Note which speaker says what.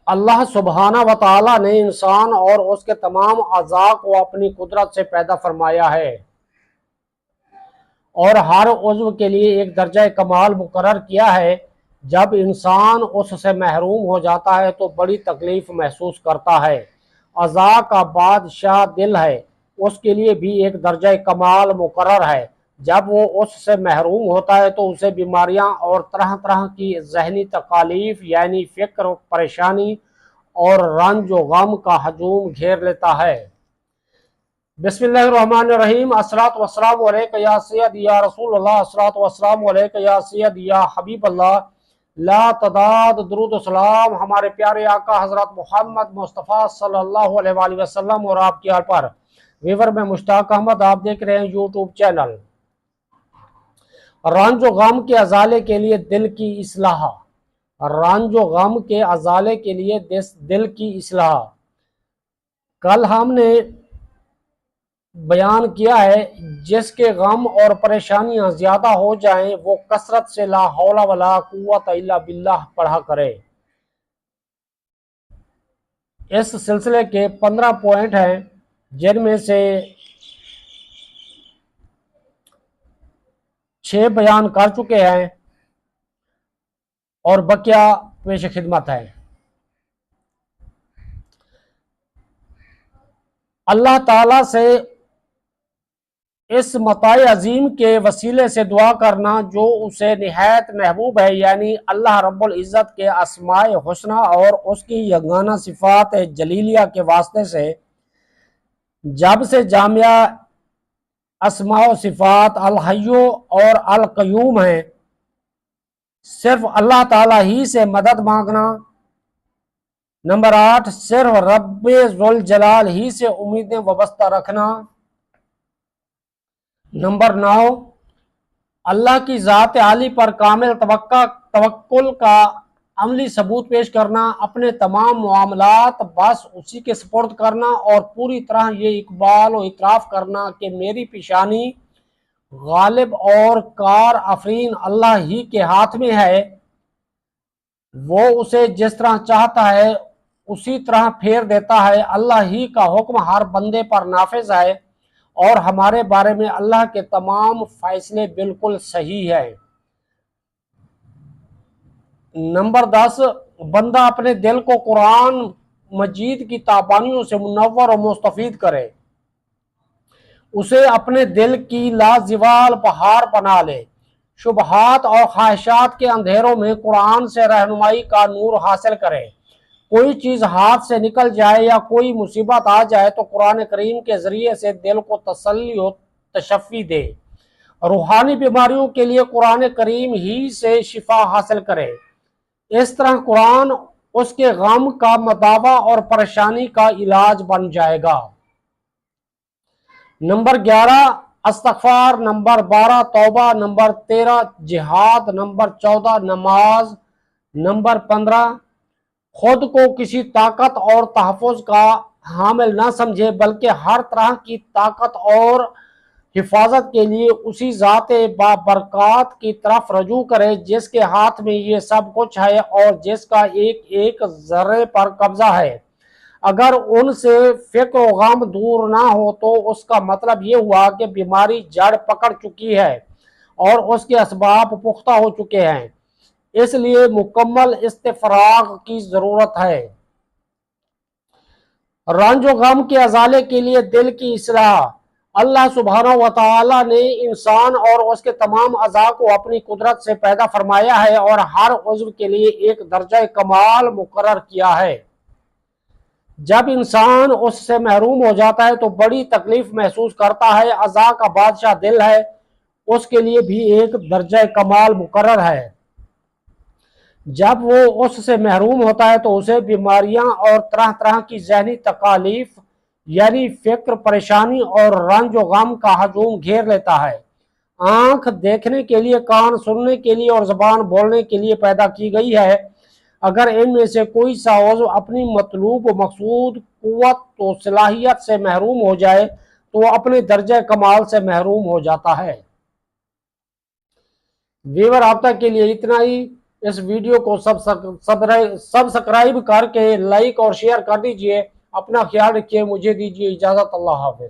Speaker 1: اللہ سبحانہ و تعالیٰ نے انسان اور اس کے تمام اعضاء کو اپنی قدرت سے پیدا فرمایا ہے اور ہر عضو کے لیے ایک درجہ کمال مقرر کیا ہے۔ جب انسان اس سے محروم ہو جاتا ہے تو بڑی تکلیف محسوس کرتا ہے۔ اعضاء کا بادشاہ دل ہے، اس کے لیے بھی ایک درجہ کمال مقرر ہے۔ جب وہ اس سے محروم ہوتا ہے تو اسے بیماریاں اور طرح طرح کی ذہنی تکالیف یعنی فکر، پریشانی اور رنج و غم کا ہجوم گھیر لیتا ہے۔ بسم اللہ الرحمن الرحیم۔ الصلاۃ والسلام علیک یا سید یا رسول اللہ، الصلاۃ والسلام علیک یا سید یا حبیب اللہ، لا تعداد درود و سلام ہمارے پیارے آقا حضرت محمد مصطفیٰ صلی اللہ علیہ وآلہ وسلم اور آپ کی آل پر۔ ویور میں مشتاق احمد، آپ دیکھ رہے ہیں یوٹیوب چینل۔ رنج و غم کے ازالے کے لیے دل کی اصلاح۔ رنج و غم کے ازالے کے لیے دل کی اصلاح۔ کل ہم نے بیان کیا ہے، جس کے غم اور پریشانیاں زیادہ ہو جائیں وہ کثرت سے لا حول ولا قوت الا باللہ پڑھا کرے۔ اس سلسلے کے 15 پوائنٹ ہیں، جن میں سے 6 بیان کر چکے ہیں اور بقیہ پیش خدمت ہے۔ اللہ تعالیٰ سے اس متاع عظیم کے وسیلے سے دعا کرنا جو اسے نہایت محبوب ہے، یعنی اللہ رب العزت کے اسماء حسنہ اور اس کی یگانہ صفات جلیلیہ کے واسطے سے، جب سے جامعہ اسماء و صفات الحی اور القیوم ہیں، صرف اللہ تعالیٰ ہی سے مدد مانگنا۔ نمبر 8، صرف رب ذوالجلال ہی سے امیدیں وابستہ رکھنا۔ نمبر 9، اللہ کی ذات عالی پر کامل توکل کا عملی ثبوت پیش کرنا، اپنے تمام معاملات بس اسی کے سپرد کرنا اور پوری طرح یہ اقبال و اعتراف کرنا کہ میری پیشانی غالب اور کار آفرین اللہ ہی کے ہاتھ میں ہے، وہ اسے جس طرح چاہتا ہے اسی طرح پھیر دیتا ہے۔ اللہ ہی کا حکم ہر بندے پر نافذ ہے اور ہمارے بارے میں اللہ کے تمام فیصلے بالکل صحیح ہیں۔ نمبر 10، بندہ اپنے دل کو قرآن مجید کی تابانیوں سے منور و مستفید کرے، اسے اپنے دل کی لازوال بہار بنا لے، شبہات اور خواہشات کے اندھیروں میں قرآن سے رہنمائی کا نور حاصل کرے۔ کوئی چیز ہاتھ سے نکل جائے یا کوئی مصیبت آ جائے تو قرآن کریم کے ذریعے سے دل کو تسلی و تشفی دے۔ روحانی بیماریوں کے لیے قرآن کریم ہی سے شفا حاصل کرے۔ اس طرح قرآن اس کے غم کا مداوا اور پریشانی کا علاج بن جائے گا۔ نمبر 11، استغفار۔ نمبر 12، توبہ۔ نمبر 13، جہاد۔ نمبر 14، نماز۔ نمبر 15، خود کو کسی طاقت اور تحفظ کا حامل نہ سمجھے بلکہ ہر طرح کی طاقت اور حفاظت کے لیے اسی ذات بابرکات کی طرف رجوع کرے جس کے ہاتھ میں یہ سب کچھ ہے اور جس کا ایک ایک ذرے پر قبضہ ہے۔ اگر ان سے فکر و غم دور نہ ہو تو اس کا مطلب یہ ہوا کہ بیماری جڑ پکڑ چکی ہے اور اس کے اسباب پختہ ہو چکے ہیں، اس لیے مکمل استفراغ کی ضرورت ہے۔ رنج و غم کے ازالے کے لیے دل کی اصلاح۔ اللہ سبحانہ و تعالیٰ نے انسان اور اس کے تمام اعضاء کو اپنی قدرت سے پیدا فرمایا ہے اور ہر عضو کے لیے ایک درجہ کمال مقرر کیا ہے۔ جب انسان اس سے محروم ہو جاتا ہے تو بڑی تکلیف محسوس کرتا ہے۔ اعضاء کا بادشاہ دل ہے، اس کے لیے بھی ایک درجہ کمال مقرر ہے۔ جب وہ اس سے محروم ہوتا ہے تو اسے بیماریاں اور طرح طرح کی ذہنی تکالیف یعنی فکر، پریشانی اور رنج و غم کا ہجوم گھیر لیتا ہے۔ آنکھ دیکھنے کے لیے، کان سننے کے لیے اور زبان بولنے کے لیے پیدا کی گئی ہے۔ اگر ان میں سے کوئی سا عضو اپنی مطلوب و مقصود قوت و صلاحیت سے محروم ہو جائے تو وہ اپنے درجہ کمال سے محروم ہو جاتا ہے۔ ویور آپ تک کے لیے اتنا ہی۔ اس ویڈیو کو سبسکرائب کر کے لائک اور شیئر کر دیجئے۔ اپنا خیال رکھیے، مجھے دیجئے اجازت، اللہ حافظ۔